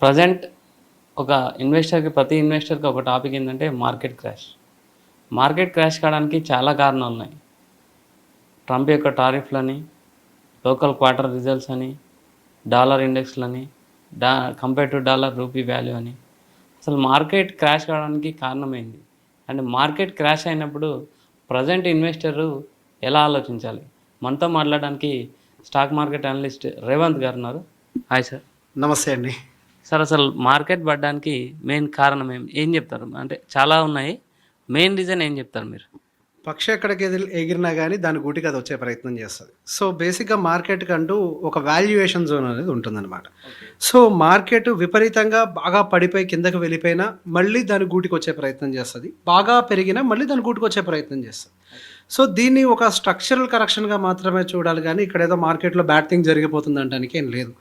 Present ఒక ప్రతి ఇన్వెస్టర్కి ఒక టాపిక్ ఏంటంటే మార్కెట్ క్రాష్. మార్కెట్ క్రాష్ కావడానికి చాలా కారణాలు ఉన్నాయి. ట్రంప్ యొక్క టారిఫ్లని, లోకల్ క్వార్టర్ రిజల్ట్స్ అని, డాలర్ ఇండెక్స్లని, compare to dollar rupee value అని. అసలు మార్కెట్ క్రాష్ కావడానికి కారణమైంది అండ్ మార్కెట్ క్రాష్ అయినప్పుడు ప్రజెంట్ ఇన్వెస్టరు ఎలా ఆలోచించాలి? మనతో మాట్లాడడానికి స్టాక్ మార్కెట్ అనలిస్ట్ రేవంత్ గారు ఉన్నారు. Hi sir. నమస్తే అండి. సార్, అసలు మార్కెట్ పడడానికి మెయిన్ కారణం ఏం చెప్తారు? అంటే చాలా ఉన్నాయి, మెయిన్ రీజన్ ఏం చెప్తారు మీరు? పక్షి ఎక్కడికి ఎగిరినా కానీ దాని గూటికి అది వచ్చే ప్రయత్నం చేస్తుంది. సో బేసిక్గా మార్కెట్కి అంటూ ఒక వాల్యుయేషన్ జోన్ అనేది ఉంటుందన్నమాట. సో మార్కెట్ విపరీతంగా బాగా పడిపోయి కిందకి వెళ్ళిపోయినా మళ్ళీ దాని గూటికి వచ్చే ప్రయత్నం చేస్తుంది, బాగా పెరిగినా మళ్ళీ దాని గూటికి వచ్చే ప్రయత్నం చేస్తుంది. సో దీన్ని ఒక స్ట్రక్చరల్ కరెక్షన్గా మాత్రమే చూడాలి, కానీ ఇక్కడ ఏదో మార్కెట్లో బ్యాడ్ థింగ్ జరిగిపోతుంది అనడానికి ఏం లేదు.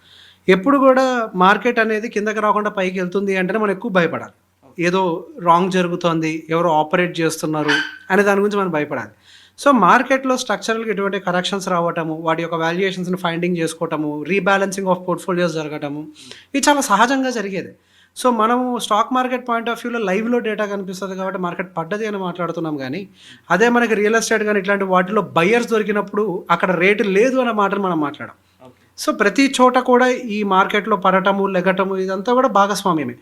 ఎప్పుడు కూడా మార్కెట్ అనేది కిందకి రాకుండా పైకి వెళ్తుంది అంటేనే మనం ఎక్కువ భయపడాలి. ఏదో రాంగ్ జరుగుతోంది, ఎవరో ఆపరేట్ చేస్తున్నారు అనే దాని గురించి మనం భయపడాలి. సో మార్కెట్లో స్ట్రక్చరల్గా ఎటువంటి కరెక్షన్స్ రావటము, వాటి యొక్క వాల్యుయేషన్స్ని ఫైండింగ్ చేసుకోవటము, రీబ్యాలెన్సింగ్ ఆఫ్ పోర్ట్ఫోలియోస్ జరగటము, ఇది చాలా సహజంగా జరిగేది. సో మనము స్టాక్ మార్కెట్ పాయింట్ ఆఫ్ వ్యూలో లైవ్లో డేటా కనిపిస్తుంది కాబట్టి మార్కెట్ పడ్డది అని మాట్లాడుతున్నాం, కానీ అదే మనకి రియల్ ఎస్టేట్ కానీ ఇట్లాంటి వాటిలో బయ్యర్స్ దొరికినప్పుడు అక్కడ రేటు లేదు అనే మాటను మనం మాట్లాడాం. సో ప్రతి చోట కూడా ఈ మార్కెట్లో పడటము, లెగటము ఇదంతా కూడా భాగస్వామ్యమే.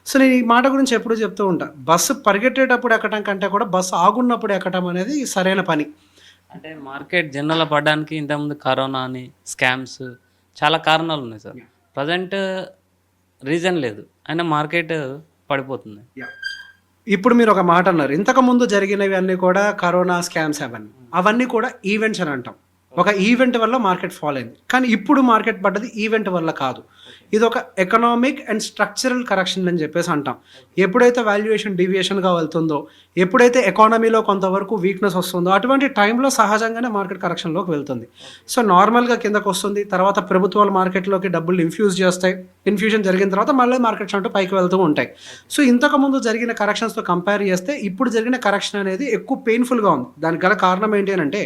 సో నేను ఈ మాట గురించి ఎప్పుడు చెప్తూ ఉంటా, బస్సు పరిగెట్టేటప్పుడు ఎక్కడం కంటే కూడా బస్సు ఆగున్నప్పుడు ఎక్కడం అనేది సరైన పని. అంటే మార్కెట్ జనరల్ పడడానికి ఇంతకుముందు కరోనా అని, స్కామ్స్, చాలా కారణాలు ఉన్నాయి సార్. ప్రజెంట్ రీజన్ లేదు అయినా మార్కెట్ పడిపోతుంది. ఇప్పుడు మీరు ఒక మాట అన్నారు, ఇంతకుముందు జరిగినవి అన్నీ కూడా కరోనా స్కామ్స్, అవన్నీ కూడా ఈవెంట్స్ అని అంటాం. ఒక ఈవెంట్ వల్ల మార్కెట్ ఫాల్ అయింది, కానీ ఇప్పుడు మార్కెట్ పడ్డది ఈవెంట్ వల్ల కాదు. ఇది ఒక ఎకనామిక్ అండ్ స్ట్రక్చరల్ కరెక్షన్ అని చెప్పేసి అంటాం. ఎప్పుడైతే వాల్యుయేషన్ డీవియేషన్గా వెళ్తుందో, ఎప్పుడైతే ఎకానమీలో కొంతవరకు వీక్నెస్ వస్తుందో అటువంటి టైంలో సహజంగానే మార్కెట్ కరెక్షన్లోకి వెళ్తుంది. సో నార్మల్గా కిందకు వస్తుంది, తర్వాత ప్రభుత్వాలు మార్కెట్లోకి డబ్బులు ఇన్ఫ్యూజ్ చేస్తాయి. ఇన్ఫ్యూజన్ జరిగిన తర్వాత మళ్ళీ మార్కెట్స్ అంటూ పైకి వెళ్తూ ఉంటాయి. సో ఇంతకుముందు జరిగిన కరెక్షన్స్తో కంపేర్ చేస్తే ఇప్పుడు జరిగిన కరెక్షన్ అనేది ఎక్కువ పెయిన్ఫుల్గా ఉంది. దానికి గల కారణం ఏంటి అంటే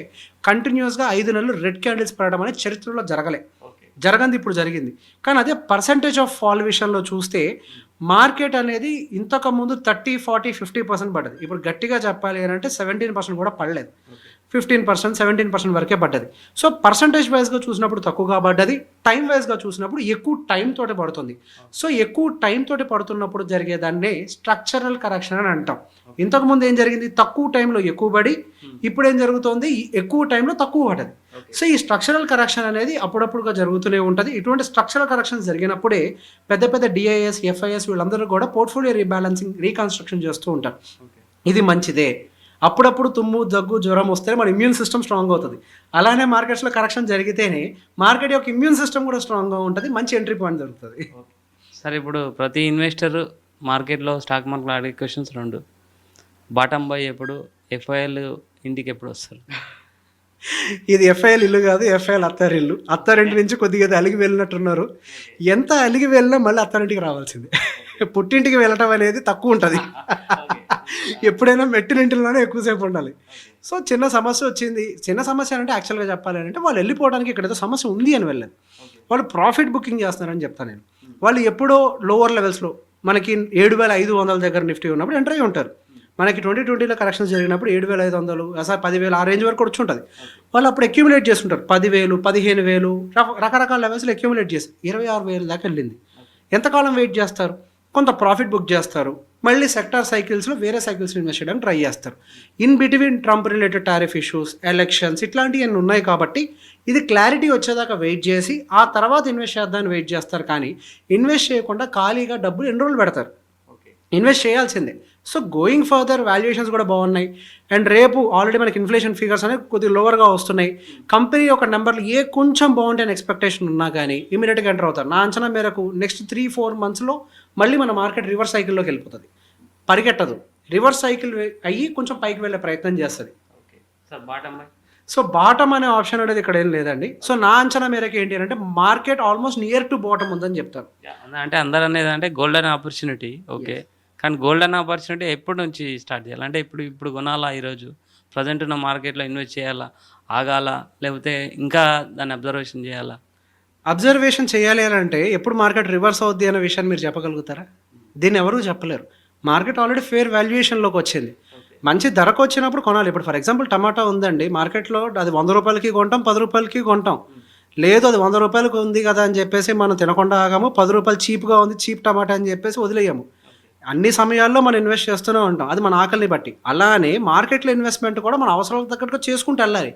కంటిన్యూస్గా 5 నెలలు రెడ్ క్యాండిల్స్ పడడం అనేది చరిత్రలో జరగంది, ఇప్పుడు జరిగింది. కానీ అదే పర్సంటేజ్ ఆఫ్ ఫాల్ విషయంలో చూస్తే మార్కెట్ అనేది ఇంతకుముందు 30, 40, 50% పడ్డది. ఇప్పుడు గట్టిగా చెప్పాలి అని అంటే 17% కూడా పడలేదు. 15%, 17% వరకే పడ్డది. సో పర్సంటేజ్ వైజ్గా చూసినప్పుడు తక్కువగా పడ్డది, టైం వైజ్గా చూసినప్పుడు ఎక్కువ టైం తోటి పడుతుంది. సో ఎక్కువ టైం తోటి పడుతున్నప్పుడు జరిగేదాన్ని స్ట్రక్చరల్ కరెక్షన్ అని అంటాం. ఇంతకుముందు ఏం జరిగింది, తక్కువ టైంలో ఎక్కువ పడి, ఇప్పుడు ఏం జరుగుతుంది, ఎక్కువ టైంలో తక్కువ పడ్డది. సో ఈ స్ట్రక్చరల్ కరెక్షన్ అనేది అప్పుడప్పుడుగా జరుగుతూనే ఉంటుంది. ఇటువంటి స్ట్రక్చరల్ కరెక్షన్స్ జరిగినప్పుడే పెద్ద పెద్ద డిఐఎస్, ఎఫ్ఐఎస్ వీళ్ళందరూ కూడా పోర్ట్ఫోలియో రీబ్యాలెన్సింగ్, రీకన్స్ట్రక్షన్ చేస్తూ ఉంటారు. ఇది మంచిదే. అప్పుడప్పుడు తుమ్ము, దగ్గు, జ్వరం వస్తే మన ఇమ్యూన్ సిస్టమ్ స్ట్రాంగ్ అవుతుంది. అలానే మార్కెట్స్లో కరెక్షన్ జరిగితేనే మార్కెట్ యొక్క ఇమ్యూన్ సిస్టమ్ కూడా స్ట్రాంగ్గా ఉంటుంది, మంచి ఎంట్రీ పాయింట్ దొరుకుతుంది. సరే, ఇప్పుడు ప్రతి ఇన్వెస్టర్ మార్కెట్లో, స్టాక్ మార్కెట్లో అడిగే క్వశ్చన్స్ 2: బాటమ్ బై ఎప్పుడు, ఎఫ్ఐఎల్ ఇంటికి ఎప్పుడు వస్తారు? ఇది ఎఫ్ఐఎల్ ఇల్లు కాదు, ఎఫ్ఐఎల్ అత్తారిల్లు. అత్తారింటి నుంచి కొద్దిగా అలిగి వెళ్ళినట్టున్నారు. ఎంత అలిగి వెళ్ళినా మళ్ళీ అత్తారింటికి రావాల్సిందే. పుట్టింటికి వెళ్ళటం అనేది తక్కువ ఉంటుంది. ఎప్పుడైనా మెట్టినింటిలోనే ఎక్కువసేపు ఉండాలి. సో చిన్న సమస్య వచ్చింది, చిన్న సమస్య అంటే యాక్చువల్గా చెప్పాలి అంటే వాళ్ళు వెళ్ళిపోవడానికి ఇక్కడ ఏదో సమస్య ఉంది అని వెళ్ళలేదు. వాళ్ళు ప్రాఫిట్ బుకింగ్ చేస్తున్నారని చెప్తాను నేను. వాళ్ళు ఎప్పుడో లోవర్ లెవెల్స్లో మనకి 7,500 దగ్గర నిఫ్టీ ఉన్నప్పుడు ఎంటర్ అయ్యి ఉంటారు. మనకి 2020లో కరెక్షన్స్ జరిగినప్పుడు 7,500, అసలు 10,000 ఆ రేంజ్ వరకు వచ్చి ఉంటుంది. వాళ్ళు అప్పుడు అక్యూములేట్ చేస్తుంటారు. 10,000, 15,000 రకరకాల లెవెల్స్లో అక్యూములేట్ చేసి 26,000 దాకా వెళ్ళింది. ఎంతకాలం వెయిట్ చేస్తారు? కొంత ప్రాఫిట్ బుక్ చేస్తారు, మళ్ళీ సెక్టార్ సైకిల్స్లో వేరే సైకిల్స్ని ఇన్వెస్ట్ చేయడానికి ట్రై చేస్తారు. In between Trump related tariff issues, elections ఇట్లాంటివి ఉన్నాయి కాబట్టి ఇది క్లారిటీ వచ్చేదాకా వెయిట్ చేసి ఆ తర్వాత ఇన్వెస్ట్ చేద్దామని వెయిట్ చేస్తారు. కానీ ఇన్వెస్ట్ చేయకుండా ఖాళీగా డబ్బులు ఎన్ని రోజులు పెడతారు? ఇన్వెస్ట్ చేయాల్సిందే. సో గోయింగ్ ఫర్దర్ వాల్యుయేషన్స్ కూడా బాగున్నాయి. అండ్ రేపు ఆల్రెడీ మనకి ఇన్ఫ్లేషన్ ఫిగర్స్ అనేవి కొద్దిగా లోవర్గా వస్తున్నాయి. కంపెనీ యొక్క నెంబర్లు కొంచెం బాగుంటే అని ఎక్స్పెక్టేషన్ ఉన్నా కానీ ఇమీడియట్గా ఎంటర్ అవుతారు. నా అంచనా మేరకు నెక్స్ట్ 3-4 మంత్స్లో మళ్ళీ మన మార్కెట్ రివర్స్ సైకిల్లోకి వెళ్ళిపోతుంది. పరిగెట్టదు, రివర్స్ సైకిల్ అయ్యి కొంచెం పైకి వెళ్ళే ప్రయత్నం చేస్తుంది. సో బాటమ్ అనే ఆప్షన్ అనేది ఇక్కడ ఏం లేదండి. సో నా అంచనా మేరకు ఏంటి అంటే market almost near to bottom ఉందని చెప్తారు. అంటే అందరూ అనేది అంటే గోల్డెన్ ఆపర్చునిటీ. ఓకే, కానీ గోల్డెన్ ఆపర్చునిటీ ఎప్పటి నుంచి స్టార్ట్ చేయాలి? అంటే ఇప్పుడు కొనాలా, ఈరోజు ప్రజెంట్ ఉన్న మార్కెట్లో ఇన్వెస్ట్ చేయాలా, ఆగాల, లేకపోతే ఇంకా దాన్ని అబ్జర్వేషన్ చేయాలా? అబ్జర్వేషన్ చేయాలి అని అంటే ఎప్పుడు మార్కెట్ రివర్స్ అవుద్ది అనే విషయాన్ని మీరు చెప్పగలుగుతారా? దీన్ని ఎవరూ చెప్పలేరు. మార్కెట్ ఆల్రెడీ ఫేర్ వాల్యుయేషన్లోకి వచ్చింది. మంచి ధరకు వచ్చినప్పుడు కొనాలి. ఇప్పుడు ఫర్ ఎగ్జాంపుల్ టమాటా ఉందండి మార్కెట్లో, అది 100 రూపాయలకి కొంటాం, 10 రూపాయలకి కొంటాం. లేదు అది 100 రూపాయలకు ఉంది కదా అని చెప్పేసి మనం తినకుండా ఆగాము, 10 రూపాయలు చీప్గా ఉంది, చీప్ టమాటా అని చెప్పేసి వదిలేయము. అన్ని సమయాల్లో మనం ఇన్వెస్ట్ చేస్తూనే ఉంటాం, అది మన ఆకలిని బట్టి. అలానే మార్కెట్లో ఇన్వెస్ట్మెంట్ కూడా మన అవసరాలకు తగ్గట్టుగా చేసుకుంటూ వెళ్ళాలి.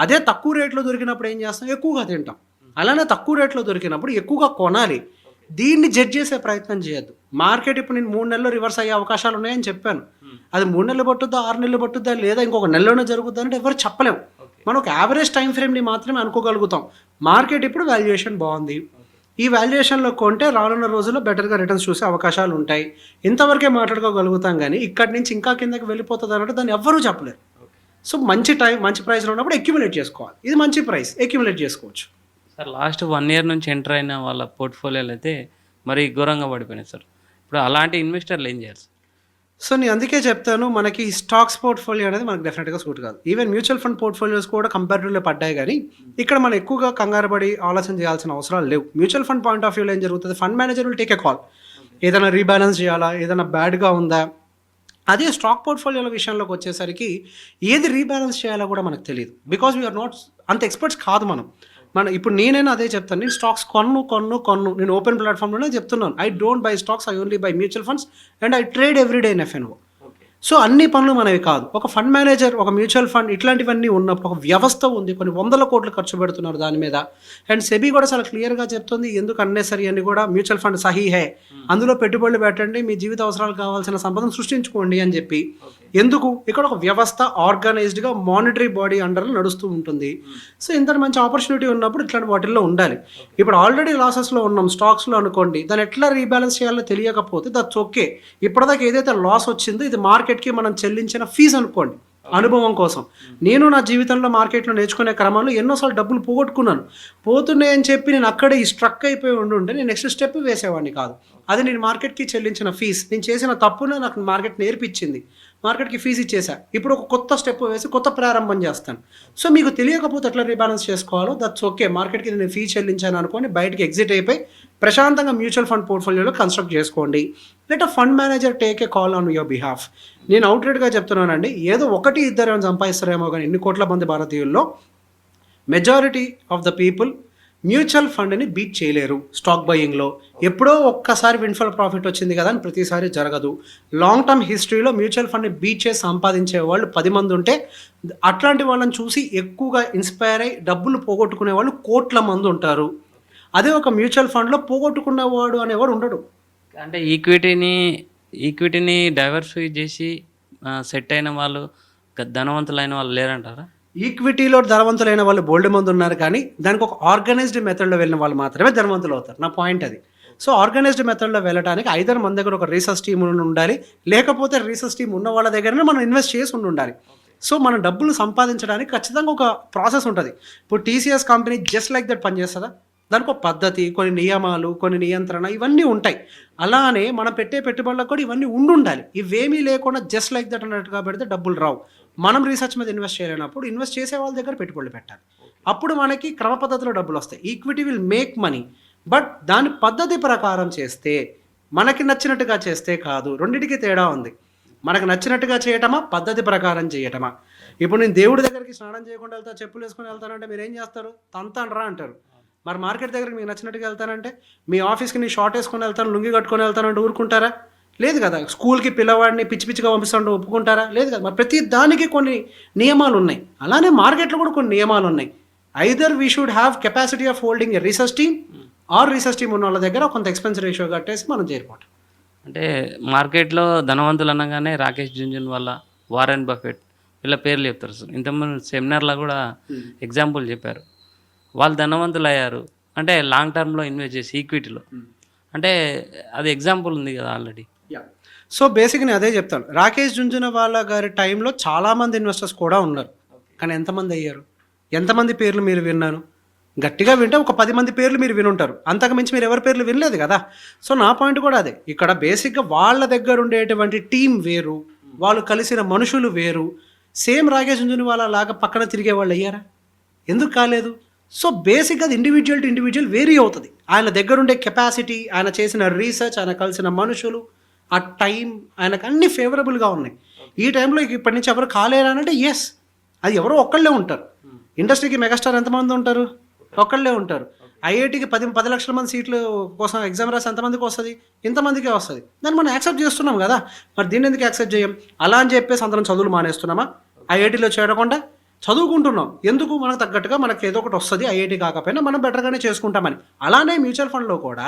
అదే తక్కువ రేట్లో దొరికినప్పుడు ఏం చేస్తాం, ఎక్కువగా తింటాం. అలానే తక్కువ రేట్లో దొరికినప్పుడు ఎక్కువగా కొనాలి. దీన్ని జడ్జ్ చేసే ప్రయత్నం చేయొద్దు. మార్కెట్ ఇప్పుడు నేను 3 నెలలు రివర్స్ అయ్యే అవకాశాలు ఉన్నాయని చెప్పాను. అది 3 నెలలు పట్టుద్దా, 6 నెలలు పట్టుద్దా, లేదా ఇంకొక నెలలోనే జరుగుద్దా అంటే ఎవరు చెప్పలేము. మనం ఒక యావరేజ్ టైం ఫ్రేమ్ని మాత్రమే అనుకోగలుగుతాం. మార్కెట్ ఇప్పుడు వాల్యుయేషన్ బాగుంది, ఈ వాల్యుయేషన్లో కొంటే రానున్న రోజుల్లో బెటర్గా రిటర్న్స్ చూసే అవకాశాలు ఉంటాయి, ఇంతవరకే మాట్లాడుకోగలుగుతాం. కానీ ఇక్కడి నుంచి ఇంకా కిందకి వెళ్ళిపోతుంది అన్నట్టు దాన్ని ఎవ్వరూ చెప్పలేరు. సో మంచి టైం, మంచి ప్రైస్లో ఉన్నప్పుడు అక్యుములేట్ చేసుకోవాలి. ఇది మంచి ప్రైస్, అక్యుములేట్ చేసుకోవచ్చు. సార్ లాస్ట్ 1 ఇయర్ నుంచి ఎంటర్ అయిన వాళ్ళ పోర్ట్ఫోలియోలు అయితే మరి ఘోరంగా పడిపోయినాయి సార్. ఇప్పుడు అలాంటి ఇన్వెస్టర్లు ఏం చేయాలి సార్? సో నేను అందుకే చెప్తాను, మనకి స్టాక్స్ పోర్ట్ఫోలియో అనేది మనకు డెఫినెట్గా సూట్ కాదు. ఈవెన్ మ్యూచువల్ ఫండ్ పోర్ట్ఫోలియోస్ కూడా కంపారిటివ్లో పడ్డాయి. కానీ ఇక్కడ మనం ఎక్కువగా కంగారు పడి ఆలోచన చేయాల్సిన అవసరాలు లేవు. మ్యూచువల్ ఫండ్ పాయింట్ ఆఫ్ వ్యూలో ఏం జరుగుతుంది, fund manager will take a call, ఏదైనా రీబ్యాలెన్స్ చేయాలా, ఏదైనా బ్యాడ్గా ఉందా. అదే స్టాక్ పోర్ట్ఫోలియోల విషయంలోకి వచ్చేసరికి ఏది రీబ్యాలెన్స్ చేయాలో కూడా మనకు తెలియదు. బికాజ్ వీఆర్ నాట్ అంత ఎక్స్పర్ట్స్ కాదు మనం. ఇప్పుడు నేనైనా అదే చెప్తాను, నేను స్టాక్స్ కొన్ను నేను ఓపెన్ ప్లాట్ఫామ్లోనే చెప్తున్నాను. I don't by stocks, I only by mutual funds and I trade everyday in F&O. So అన్ని పనులు మనవి కాదు. ఒక ఫండ్ మేనేజర్, ఒక మ్యూచువల్ ఫండ్ ఇట్లాంటివన్నీ ఉన్నప్పుడు ఒక వ్యవస్థ ఉంది, కొన్ని 100 కోట్లు ఖర్చు పెడుతున్నారు దాని మీద. అండ్ సెబీ కూడా చాలా క్లియర్గా చెప్తుంది ఎందుకు అన్నెసరీ అని కూడా. మ్యూచువల్ ఫండ్ సహీ హే, అందులో పెట్టుబడులు పెట్టండి, మీ జీవిత అవసరాలకు కావాల్సిన సంపదను సృష్టించుకోండి అని చెప్పి. ఎందుకు, ఇక్కడ ఒక వ్యవస్థ ఆర్గనైజ్డ్గా మానిటరీ బాడీ అండర్లో నడుస్తూ ఉంటుంది. సో ఇంత మంచి ఆపర్చునిటీ ఉన్నప్పుడు ఇట్లాంటి వాటిల్లో ఉండాలి. ఇప్పుడు ఆల్రెడీ లాసెస్లో ఉన్నాం స్టాక్స్లో అనుకోండి, దాన్ని ఎట్లా రీబ్యాలెన్స్ చేయాలో తెలియకపోతే దట్స్ ఓకే. ఇప్పటిదాకా ఏదైతే లాస్ వచ్చిందో ఇది మార్కెట్కి మనం చెల్లించిన ఫీజు అనుకోండి, అనుభవం కోసం. నేను నా జీవితంలో మార్కెట్లో నేర్చుకునే క్రమంలో ఎన్నోసార్లు డబ్బులు పోగొట్టుకున్నాను. పోతున్నాయని చెప్పి నేను అక్కడే స్ట్రక్ అయిపోయి ఉండుంటే నేను నెక్స్ట్ స్టెప్ వేసేవాడిని కాదు. అది నేను మార్కెట్కి చెల్లించిన ఫీజు, నేను చేసిన తప్పునే నాకు మార్కెట్ నేర్పించింది, మార్కెట్కి ఫీజు ఇచ్చేసా. ఇప్పుడు ఒక కొత్త స్టెప్ వేసి కొత్త ప్రారంభం చేస్తాను. సో మీకు తెలియకపోతే ఎట్లా రీబ్యాలెన్స్ చేసుకోవాలో దట్స్ ఓకే. మార్కెట్కి నేను ఫీజు చెల్లించాను అనుకోని బయటికి ఎగ్జిట్ అయిపోయి ప్రశాంతంగా మ్యూచువల్ ఫండ్ పోర్ట్ఫోలియోలో కన్స్ట్రక్ట్ చేసుకోండి. Let a fund manager take a call on your behalf. నేను అవుట్రేట్గా చెప్తున్నానండి, ఏదో 1-2 సంపాదిస్తారేమో కానీ ఎన్ని కోట్ల మంది భారతీయుల్లో majority of the people mutual ఫండ్ని బీట్ చేయలేరు. స్టాక్ బయింగ్లో ఎప్పుడో ఒక్కసారి విండ్ఫాల్ ప్రాఫిట్ వచ్చింది కదా అని ప్రతిసారి జరగదు. లాంగ్ టర్మ్ హిస్టరీలో మ్యూచువల్ ఫండ్ని బీట్ చేసి సంపాదించే వాళ్ళు 10 మంది ఉంటే అట్లాంటి వాళ్ళని చూసి ఎక్కువగా ఇన్స్పైర్ అయ్యి డబ్బులు పోగొట్టుకునే వాళ్ళు కోట్ల మంది ఉంటారు. అదే ఒక మ్యూచువల్ ఫండ్లో పోగొట్టుకునేవాడు అనేవాడు ఉండడు. అంటే ఈక్విటీని డైవర్సిఫై చేసి సెట్ అయిన వాళ్ళు, ధనవంతులైన వాళ్ళు లేరంటారా? ఈక్విటీలో ధనవంతులైన వాళ్ళు బోల్డ్ మంది ఉన్నారు, కానీ దానికి ఒక ఆర్గనైజ్డ్ మెథడ్లో వెళ్ళిన వాళ్ళు మాత్రమే ధనవంతులు అవుతారు. నా పాయింట్ అది. సో ఆర్గనైజ్డ్ మెథడ్లో వెళ్ళడానికి ఐదర్ మన దగ్గర ఒక రీసెర్చ్ టీమ్ ఉండాలి, లేకపోతే రీసెర్చ్ టీమ్ ఉన్న వాళ్ళ దగ్గరనే మనం ఇన్వెస్ట్ చేసి ఉండాలి. సో మన డబ్బులు సంపాదించడానికి ఖచ్చితంగా ఒక ప్రాసెస్ ఉంటుంది. ఇప్పుడు TCS company just like that పనిచేస్తుందా? దానికి ఒక పద్ధతి, కొన్ని నియమాలు, కొన్ని నియంత్రణ ఇవన్నీ ఉంటాయి. అలానే మనం పెట్టే పెట్టుబడులకు కూడా ఇవన్నీ ఉండాలి. ఇవేమీ లేకుండా జస్ట్ లైక్ దట్ అన్నట్టుగా పెడితే డబ్బులు రావు. మనం రీసెర్చ్ మీద ఇన్వెస్ట్ చేయలేనప్పుడు ఇన్వెస్ట్ చేసే వాళ్ళ దగ్గర పెట్టుబడులు పెట్టాలి. అప్పుడు మనకి క్రమ పద్ధతిలో డబ్బులు వస్తాయి. Equity will make money, but దాని పద్ధతి ప్రకారం చేస్తే, మనకి నచ్చినట్టుగా చేస్తే కాదు. రెండింటికి తేడా ఉంది. మనకు నచ్చినట్టుగా చేయటమా, పద్ధతి ప్రకారం చేయటమా. ఇప్పుడు నేను దేవుడి దగ్గరికి స్నానం చేయకుండా వెళ్తా, చెప్పులు వేసుకొని వెళ్తానంటే మీరు ఏం చేస్తారు? తంతానరా అంటారు. మరి మార్కెట్ దగ్గరికి మీకు నచ్చినట్టుగా వెళ్తానంటే, మీ ఆఫీస్కి నేను షార్ట్ వేసుకొని వెళ్తాను, లుంగి కట్టుకొని వెళ్తానంటే ఊరుకుంటారా? లేదు కదా. స్కూల్కి పిల్లవాడిని పిచ్చిగా పంపిస్తుంటే ఒప్పుకుంటారా? లేదు కదా. మరి ప్రతి దానికి కొన్ని నియమాలు ఉన్నాయి. అలానే మార్కెట్లో కూడా కొన్ని నియమాలు ఉన్నాయి. Either we should have capacity of holding a research team, or research team ఉన్న వాళ్ళ దగ్గర కొంత ఎక్స్పెన్స్ రేషియో కట్టేసి మనం చేరుకోవటం. అంటే మార్కెట్లో ధనవంతులు అనగానే రాకేష్ జుంజున్వాలా, వారెన్ బఫెట్ వీళ్ళ పేర్లు చెప్తారు సార్. ఇంతకుముందు సెమినార్లో కూడా ఎగ్జాంపుల్ చెప్పారు. వాళ్ళు ధనవంతులు అయ్యారు అంటే లాంగ్ టర్మ్లో ఇన్వెస్ట్ చేసి ఈక్విటీలో. అంటే అది ఎగ్జాంపుల్ ఉంది కదా ఆల్రెడీ. సో బేసిక్గా నేను అదే చెప్తాను. రాకేష్ జుంజునవాలా గారి టైంలో చాలామంది ఇన్వెస్టర్స్ కూడా ఉన్నారు, కానీ ఎంతమంది అయ్యారు? ఎంతమంది పేర్లు మీరు విన్నాను? గట్టిగా వింటే ఒక 10 మంది పేర్లు మీరు వినుంటారు, అంతకు మించి మీరు ఎవరి పేర్లు వినలేదు కదా. సో నా పాయింట్ కూడా అదే. ఇక్కడ బేసిక్గా వాళ్ళ దగ్గర ఉండేటువంటి టీం వేరు, వాళ్ళు కలిసిన మనుషులు వేరు. సేమ్ రాకేష్ జుంజునవాలా లాగా పక్కన తిరిగే వాళ్ళు అయ్యారా? ఎందుకు కాలేదు? సో బేసిక్గా అది ఇండివిజువల్ టు ఇండివిజువల్ వేరీ అవుతుంది. ఆయన దగ్గర ఉండే కెపాసిటీ, ఆయన చేసిన రీసెర్చ్, ఆయన కలిసిన మనుషులు, ఆ టైం ఆయనకు అన్ని ఫేవరబుల్గా ఉన్నాయి. ఈ టైంలో ఇప్పటి నుంచి ఎవరు కాలేరనంటే ఎస్, అది ఎవరో ఒక్కళ్ళే ఉంటారు. ఇండస్ట్రీకి మెగాస్టార్ ఎంతమంది ఉంటారు? ఒక్కళ్ళే ఉంటారు. ఐఐటికి 10 లక్షల మంది సీట్లు కోసం ఎగ్జామ్ రాసి ఎంతమందికి వస్తుంది? ఇంతమందికే వస్తుంది. దాన్ని మనం యాక్సెప్ట్ చేస్తున్నాం కదా, మరి దీన్ని ఎందుకు యాక్సెప్ట్ చేయం? అలా అని చెప్పేసి అందరం చదువులు మానేస్తున్నామా? ఐఐటీలో చేరకుండా చదువుకుంటున్నాం. ఎందుకు? మనకు తగ్గట్టుగా మనకు ఏదో ఒకటి వస్తుంది, ఐఐటి కాకపోయినా మనం బెటర్గానే చేసుకుంటామని. అలానే మ్యూచువల్ ఫండ్లో కూడా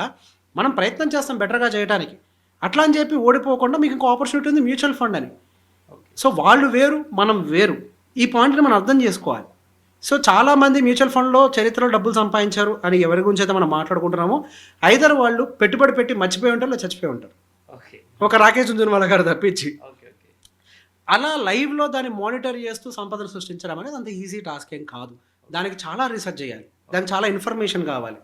మనం ప్రయత్నం చేస్తాం బెటర్గా చేయడానికి. అట్లా అని చెప్పి ఓడిపోకుండా మీకు ఇంకో ఆపర్చునిటీ ఉంది మ్యూచువల్ ఫండ్ అని. సో వాళ్ళు వేరు, మనం వేరు. ఈ పాయింట్ని మనం అర్థం చేసుకోవాలి. సో చాలామంది మ్యూచువల్ ఫండ్లో చరిత్రలో డబ్బులు సంపాదించారు అని ఎవరి గురించి అయితే మనం మాట్లాడుకుంటున్నామో, ఐదర్ వాళ్ళు పెట్టుబడి పెట్టి మర్చిపోయి ఉంటారు, లేదా చచ్చిపోయి ఉంటారు. ఒక రాకేష్ జుంజున్వాలా గారు తప్పించి. అలా లైవ్లో దాన్ని మానిటర్ చేస్తూ సంపదను సృష్టించడం అనేది అంత ఈజీ టాస్క్ ఏం కాదు. దానికి చాలా రీసెర్చ్ చేయాలి, దానికి చాలా ఇన్ఫర్మేషన్ కావాలి.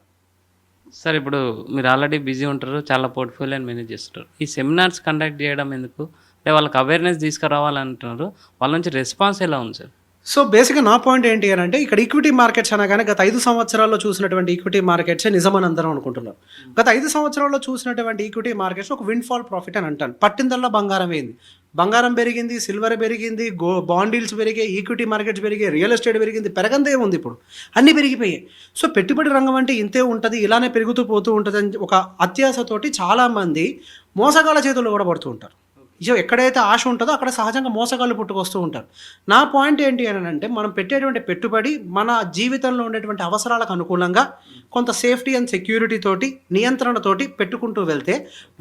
సార్ ఇప్పుడు మీరు ఆల్రెడీ బిజీ ఉంటారు, చాలా పోర్ట్ఫోలియోని మేనేజ్ చేస్తుంటారు. ఈ సెమినార్స్ కండక్ట్ చేయడం ఎందుకు? అంటే వాళ్ళకి అవేర్నెస్ తీసుకురావాలంటున్నారు, వాళ్ళ నుంచి రెస్పాన్స్ ఎలా ఉంది సార్? సో బేసిక్గా నా పాయింట్ ఏంటి అని అంటే, ఇక్కడ ఈక్విటీ మార్కెట్స్ అనగానే గత 5 సంవత్సరాల్లో చూసినటువంటి ఈక్విటీ మార్కెట్సే నిజమని అందరం అనుకుంటున్నారు. గత 5 సంవత్సరాల్లో చూసినటువంటి ఈక్విటీ మార్కెట్స్ ఒక విండ్ఫాల్ ప్రాఫిట్ అని అంటాను. పట్టిందల్లా బంగారం అయింది. బంగారం పెరిగింది, సిల్వర్ పెరిగింది, బాండీల్స్ పెరిగాయి, ఈక్విటీ మార్కెట్స్ పెరిగాయి, రియల్ ఎస్టేట్ పెరిగింది, పెరగందే ఉంది. ఇప్పుడు అన్నీ పెరిగిపోయాయి. సో పెట్టుబడి రంగం అంటే ఇంతే ఉంటుంది, ఇలానే పెరుగుతూ పోతూ ఉంటుంది అని ఒక అత్యాశతోటి చాలామంది మోసగాళ్ళ చేతుల్లో కూడా పడుతూ ఉంటారు. ఇక ఎక్కడైతే ఆశ ఉంటుందో అక్కడ సహజంగా మోసగాళ్ళు పుట్టుకొస్తూ ఉంటారు. నా పాయింట్ ఏంటి అని అంటే, మనం పెట్టేటువంటి పెట్టుబడి మన జీవితంలో ఉండేటువంటి అవసరాలకు అనుకూలంగా కొంత సేఫ్టీ అండ్ సెక్యూరిటీ తోటి, నియంత్రణతోటి పెట్టుకుంటూ వెళ్తే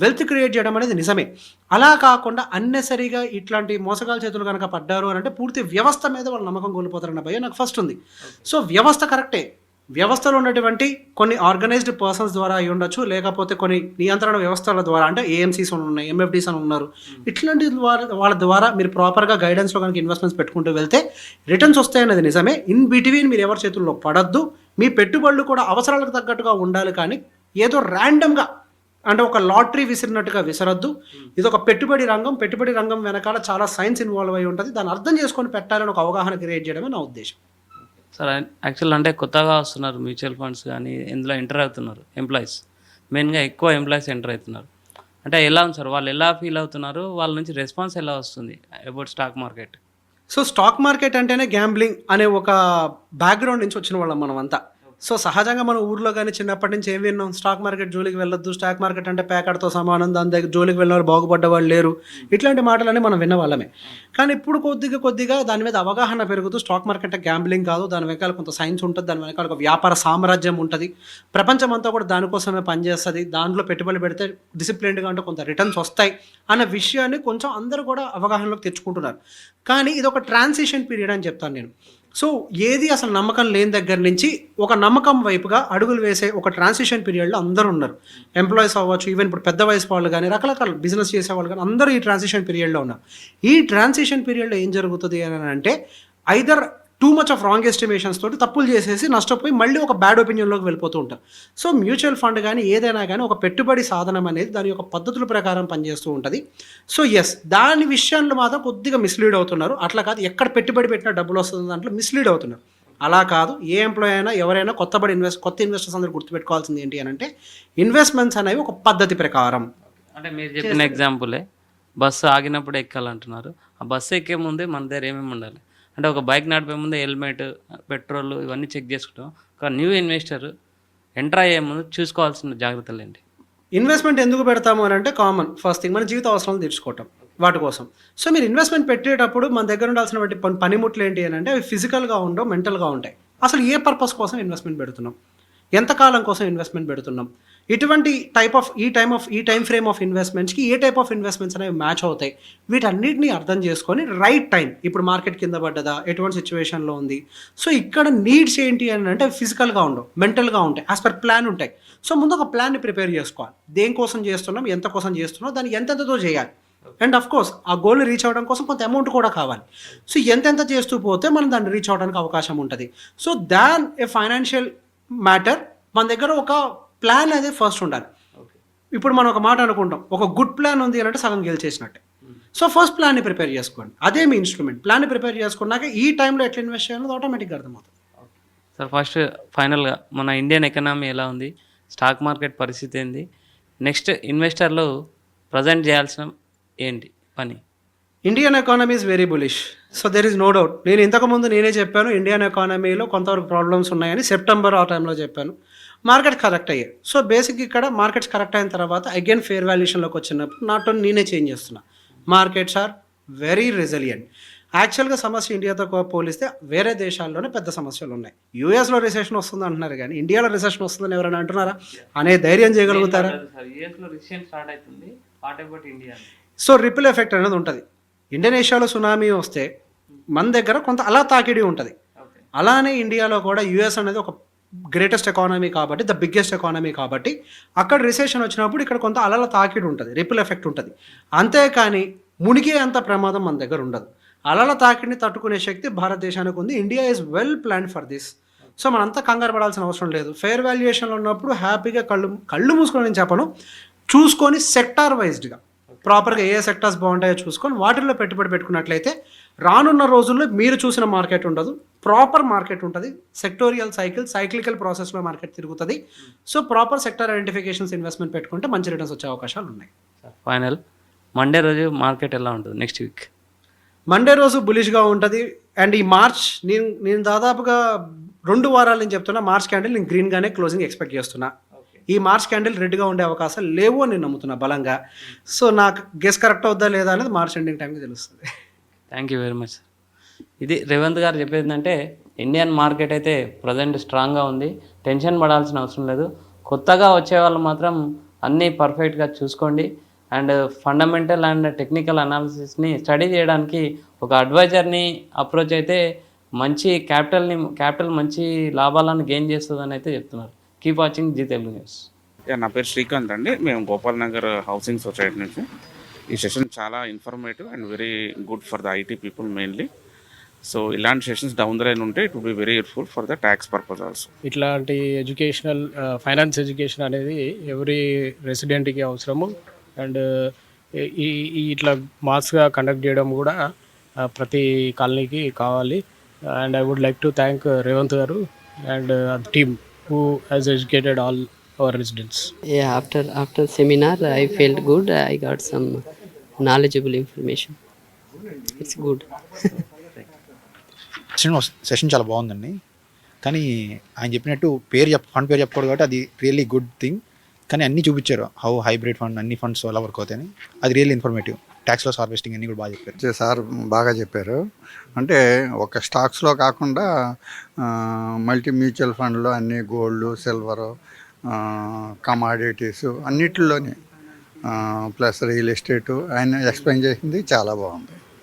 వెల్త్ క్రియేట్ చేయడం అనేది నిజమే. అలా కాకుండా అన్నెసరీగా ఇట్లాంటి మోసగాళ్ళ చేతులు కనుక పడ్డారు అని అంటే పూర్తి వ్యవస్థ మీద వాళ్ళు నమ్మకం కోల్పోతారన్న భయం నాకు ఫస్ట్ ఉంది. సో వ్యవస్థ కరెక్టే, వ్యవస్థలో ఉన్నటువంటి కొన్ని ఆర్గనైజ్డ్ పర్సన్స్ ద్వారా అయి ఉండొచ్చు, లేకపోతే కొన్ని నియంత్రణ వ్యవస్థల ద్వారా, అంటే ఏఎంసీస్ ఉన్నాయి, ఎంఎఫ్డీస్ అని ఉన్నారు, ఇట్లాంటి వాళ్ళ ద్వారా మీరు ప్రాపర్గా గైడెన్స్లో కనుక ఇన్వెస్ట్మెంట్స్ పెట్టుకుంటూ వెళ్తే రిటర్న్స్ వస్తాయన్నది నిజమే. ఇన్ బిట్వీన్ మీరు ఎవరి చేతుల్లో పడద్దు. మీ పెట్టుబడులు కూడా అవసరాలకు తగ్గట్టుగా ఉండాలి, కానీ ఏదో ర్యాండమ్గా అంటే ఒక లాటరీ విసిరినట్టుగా విసరద్దు. ఇది ఒక పెట్టుబడి రంగం. పెట్టుబడి రంగం వెనకాల చాలా సైన్స్ ఇన్వాల్వ్ అయి ఉంటుంది. దాన్ని అర్థం చేసుకొని పెట్టాలని ఒక అవగాహన క్రియేట్ చేయడమే నా ఉద్దేశం. సార్ యాక్చువల్ అంటే కొత్తగా వస్తున్నారు మ్యూచువల్ ఫండ్స్ కానీ ఇందులో ఎంటర్ అవుతున్నారు ఎంప్లాయీస్, మెయిన్గా ఎక్కువ ఎంప్లాయీస్ ఎంటర్ అవుతున్నారు. అంటే ఎలా ఉంది సార్, వాళ్ళు ఎలా ఫీల్ అవుతున్నారు, వాళ్ళ నుంచి రెస్పాన్స్ ఎలా వస్తుంది about stock market? So stock market అంటేనే గ్యాంబ్లింగ్ అనే ఒక బ్యాక్గ్రౌండ్ నుంచి వచ్చిన వాళ్ళం మనమంతా. సో సహజంగా మన ఊర్లో కానీ చిన్నప్పటి నుంచి ఏం విన్నాం? స్టాక్ మార్కెట్ జోలికి వెళ్ళొద్దు, స్టాక్ మార్కెట్ అంటే ప్యాకెట్తో సమానం, దాని దగ్గర జోలికి వెళ్ళిన వాళ్ళు బాగుపడ్డ వాళ్ళు లేరు, ఇట్లాంటి మాటలన్నీ మనం విన్న వాళ్ళమే. కానీ ఇప్పుడు కొద్దిగా దాని మీద అవగాహన పెరుగుతూ స్టాక్ మార్కెట్ గ్యాంబ్లింగ్ కాదు, దాని వెనకాల కొంత సైన్స్ ఉంటుంది, దాని వెనకాల ఒక వ్యాపార సామ్రాజ్యం ఉంటుంది, ప్రపంచం అంతా కూడా దానికోసమే పనిచేస్తుంది, దాంట్లో పెట్టుబడి పెడితే డిసిప్లిన్డ్గా అంటే కొంత రిటర్న్స్ వస్తాయి అన్న విషయాన్ని కొంచెం అందరూ కూడా అవగాహనలోకి తెచ్చుకుంటున్నారు. కానీ ఇది ఒక ట్రాన్సిషన్ పీరియడ్ అని చెప్తాను నేను. సో ఏది అసలు నమ్మకం లేని దగ్గర నుంచి ఒక నమ్మకం వైపుగా అడుగులు వేసే ఒక ట్రాన్సిషన్ పీరియడ్లో అందరూ ఉన్నారు. ఎంప్లాయీస్ అవ్వచ్చు, ఈవెన్ ఇప్పుడు పెద్ద వయసు వాళ్ళు కానీ, రకరకాల బిజినెస్ చేసేవాళ్ళు కానీ అందరూ ఈ ట్రాన్సిషన్ పీరియడ్లో ఉన్నారు. ఈ ట్రాన్సిషన్ పీరియడ్లో ఏం జరుగుతుంది అని అంటే, either too much of wrong estimations తోటి తప్పులు చేసేసి నష్టపోయి మళ్ళీ ఒక బ్యాడ్ ఒపీనియన్లోకి వెళ్ళిపోతూ ఉంటారు. సో మ్యూచువల్ ఫండ్ కానీ ఏదైనా కానీ ఒక పెట్టుబడి సాధనం అనేది దాని యొక్క పద్ధతుల ప్రకారం పనిచేస్తూ ఉంటుంది. సో ఎస్, దాని విషయంలో మాత్రం కొద్దిగా మిస్లీడ్ అవుతున్నారు. అట్లా కాదు ఎక్కడ పెట్టుబడి పెట్టినా డబ్బులు వస్తుంది దాంట్లో మిస్లీడ్ అవుతున్నారు. అలా కాదు, ఏ ఎంప్లాయ్ అయినా ఎవరైనా కొత్త ఇన్వెస్టర్స్ అందరూ గుర్తుపెట్టుకోవాల్సింది ఏంటి అని అంటే, ఇన్వెస్ట్మెంట్స్ అనేవి ఒక పద్ధతి ప్రకారం. అంటే మీరు చెప్పిన ఎగ్జాంపులే, బస్సు ఆగినప్పుడు ఎక్కాలంటున్నారు. ఆ బస్సు ఎక్కే ముందే మన దగ్గర ఏమేమి ఉండాలి అంటే, ఒక బైక్ నడిపే ముందే హెల్మెట్, పెట్రోల్ ఇవన్నీ చెక్ చేసుకుంటాం. ఒక న్యూ ఇన్వెస్టర్ ఎంటర్ అయ్యే ముందు చూసుకోవాల్సిన జాగ్రత్తలు ఏంటి? ఇన్వెస్ట్మెంట్ ఎందుకు పెడతాము అని అంటే, కామన్ ఫస్ట్ థింగ్ మన జీవిత అవసరాలు తీర్చుకోవటం, వాటి కోసం. సో మీరు ఇన్వెస్ట్మెంట్ పెట్టేటప్పుడు మన దగ్గర ఉండాల్సినటువంటి పనిముట్లు ఏంటి అని అంటే, అవి ఫిజికల్గా ఉండవు, మెంటల్గా ఉంటాయి. అసలు ఏ పర్పస్ కోసం ఇన్వెస్ట్మెంట్ పెడుతున్నాం, ఎంతకాలం కోసం ఇన్వెస్ట్మెంట్ పెడుతున్నాం, ఇటువంటి ఈ టైం ఫ్రేమ్ ఆఫ్ ఇన్వెస్ట్మెంట్స్కి ఏ టైప్ ఆఫ్ ఇన్వెస్ట్మెంట్స్ అనేవి మ్యాచ్ అవుతాయి, వీటన్నిటిని అర్థం చేసుకొని రైట్ టైం, ఇప్పుడు మార్కెట్ కింద పడ్డదా, ఎటువంటి సిచ్యువేషన్లో ఉంది. సో ఇక్కడ నీడ్స్ ఏంటి అని అంటే ఫిజికల్గా ఉండవు, మెంటల్గా ఉంటాయి, యాజ్ పర్ ప్లాన్ ఉంటాయి. సో ముందు ఒక ప్లాన్ని ప్రిపేర్ చేసుకోవాలి, దేనికోసం చేస్తున్నాం, ఎంత కోసం చేస్తున్నాం, దాన్ని ఎంతెంతతో చేయాలి. అండ్ అఫ్ కోర్స్ ఆ గోల్ని రీచ్ అవ్వడం కోసం కొంత అమౌంట్ కూడా కావాలి. సో ఎంతెంత చేస్తూ పోతే మనం దాన్ని రీచ్ అవ్వడానికి అవకాశం ఉంటుంది. సో దాన్ ఏ ఫైనాన్షియల్ మ్యాటర్ మన దగ్గర ఒక ప్లాన్ అనేది ఫస్ట్ ఉండాలి. ఇప్పుడు మనం ఒక మాట అనుకుంటాం, ఒక గుడ్ ప్లాన్ ఉంది అంటే సగం గెలిచేసినట్టే. సో ఫస్ట్ ప్లాన్ని ప్రిపేర్ చేసుకోండి, అదే మీ ఇన్స్ట్రుమెంట్. ప్లాన్ని ప్రిపేర్ చేసుకున్నాక ఈ టైంలో ఎట్లా ఇన్వెస్ట్ చేయాలో ఆటోమేటిక్గా అర్థమవుతుంది. సార్ ఫస్ట్ ఫైనల్గా మన ఇండియన్ ఎకనామీ ఎలా ఉంది, స్టాక్ మార్కెట్ పరిస్థితి ఏంది, నెక్స్ట్ ఇన్వెస్టర్లు ప్రజెంట్ చేయాల్సిన ఏంటి పని? Indian economy is very bullish, so there is no doubt. నేను ఇంతకుముందు నేనే చెప్పాను ఇండియన్ ఎకానమీలో కొంతవరకు ప్రాబ్లమ్స్ ఉన్నాయని సెప్టెంబర్ ఆ టైంలో చెప్పాను. మార్కెట్ కరెక్ట్ అయ్యాయి. సో బేసిక్ ఇక్కడ మార్కెట్స్ కరెక్ట్ అయిన తర్వాత అగైన్ ఫేర్ వాల్యుయేషన్లోకి వచ్చినప్పుడు నాట్ ఓన్లీ నేనే చేంజ్ చేస్తున్నా, మార్కెట్స్ ఆర్ వెరీ రెసిలియంట్. యాక్చువల్గా సమస్య ఇండియాతో పోలిస్తే వేరే దేశాల్లోనే పెద్ద సమస్యలు ఉన్నాయి. యూఎస్లో రిసెషన్ వస్తుంది అంటున్నారు కానీ ఇండియాలో రిసెషన్ వస్తుందని ఎవరైనా అంటున్నారా? అనే ధైర్యం చేయగలుగుతారా? యూఎస్లో రిసెషన్ స్టార్ట్ అవుతుంది, what about India? So ripple effect అనేది ఉంటుంది. ఇండోనేషియాలో సునామీ వస్తే మన దగ్గర కొంత అలా తాకిడి ఉంటుంది. అలానే ఇండియాలో కూడా యూఎస్ అనేది ఒక గ్రేటెస్ట్ ఎకానమీ కాబట్టి, ద బిగ్గెస్ట్ ఎకానమీ కాబట్టి అక్కడ రిసెషన్ వచ్చినప్పుడు ఇక్కడ కొంత అలల తాకిడి ఉంటుంది, రిపిల్ ఎఫెక్ట్ ఉంటుంది. అంతేకాని మునిగే అంత ప్రమాదం మన దగ్గర ఉండదు. అలల తాకిడిని తట్టుకునే శక్తి భారతదేశానికి ఉంది. India is well plan for this. So మనంతా కంగారు పడాల్సిన అవసరం లేదు. ఫెయిర్ వాల్యుయేషన్లో ఉన్నప్పుడు హ్యాపీగా కళ్ళు మూసుకొని నేను చెప్పను, చూసుకొని సెక్టార్ వైజ్డ్గా ప్రాపర్గా ఏ సెక్టార్స్ బాగుంటాయో చూసుకొని వాటిల్లో పెట్టుబడి పెట్టుకున్నట్లయితే రానున్న రోజుల్లో మీరు చూసిన మార్కెట్ ఉండదు, ప్రాపర్ మార్కెట్ ఉంటుంది. సెక్టోరియల్ సైక్లికల్ ప్రాసెస్లో మార్కెట్ తిరుగుతుంది. So proper sector identifications investment పెట్టుకుంటే మంచి రిటర్న్స్ వచ్చే అవకాశాలు ఉన్నాయి. ఫైనల్ మండే రోజు మార్కెట్ ఎలా ఉంటుంది నెక్స్ట్ వీక్? మండే రోజు బులిష్గా ఉంటుంది. అండ్ ఈ మార్చ్ నేను దాదాపుగా 2 వారాలు నేను చెప్తున్నా, మార్చ్ క్యాండిల్ నేను గ్రీన్గానే క్లోజింగ్ ఎక్స్పెక్ట్ చేస్తున్నా. ఈ మార్చ్ క్యాండిల్ రెడ్గా ఉండే అవకాశాలు లేవు అని నేను నమ్ముతున్నా బలంగా. సో నాకు గెస్ కరెక్ట్ అవుద్దా లేదా అనేది మార్చ్ ఎండింగ్ టైంకి తెలుస్తుంది. Thank you very much. ఇది రేవంత్ గారు చెప్పేది ఏంటంటే ఇండియన్ మార్కెట్ అయితే ప్రజెంట్ స్ట్రాంగ్గా ఉంది, టెన్షన్ పడాల్సిన అవసరం లేదు. కొత్తగా వచ్చే వాళ్ళు మాత్రం అన్నీ పర్ఫెక్ట్గా చూసుకోండి. అండ్ ఫండమెంటల్ అండ్ టెక్నికల్ అనాలిసిస్ని స్టడీ చేయడానికి ఒక అడ్వైజర్ని అప్రోచ్ అయితే మంచి క్యాపిటల్ మంచి లాభాలను గెయిన్ చేస్తుందని అయితే చెప్తున్నారు. Keep watching Zee Telugu news. నా పేరు శ్రీకాంత్ అండి. మేము గోపాల్ నగర్ హౌసింగ్ సొసైటీ నుంచి. ఈ సెషన్ చాలా informative and very good for the IT people mainly. So ఇలాంటి సెషన్స్ డౌన్ ద లైన్ ఉంటే it will be very useful for the tax purpose also. ఇట్లాంటి ఎడ్యుకేషనల్ ఫైనాన్స్ ఎడ్యుకేషన్ అనేది ఎవరీ రెసిడెంట్కి అవసరము. And ఇట్లా మాస్గా conduct చేయడం కూడా ప్రతి కాలనీకి కావాలి. And I would like to thank Revanth garu and team who has educated all our residents. Yeah, after seminar I felt good. I got some knowledgeable information. It's good. Session చాలా బాగుందండి. కానీ ఆయన చెప్పినట్టు ఫండ్ పేరు చెప్పకూడదు కాబట్టి అది రియల్లీ గుడ్ థింగ్. కానీ అన్నీ చూపించారు, హౌ హైబ్రిడ్ ఫండ్ అన్ని ఫండ్స్ ఎలా వర్క్ అవుతాయని. అది really informative. Tax loss harvesting అన్ని కూడా బాగా చెప్పారు. సార్ బాగా చెప్పారు. అంటే ఒక స్టాక్స్లో కాకుండా మల్టీ మ్యూచువల్ ఫండ్లో అన్ని గోల్డ్, సిల్వరు, కమాడిటీస్ అన్నిటిలోనే ప్లస్ రియల్ ఎస్టేటు ఆయన ఎక్స్ప్లెయిన్ చేసింది చాలా బాగుంది.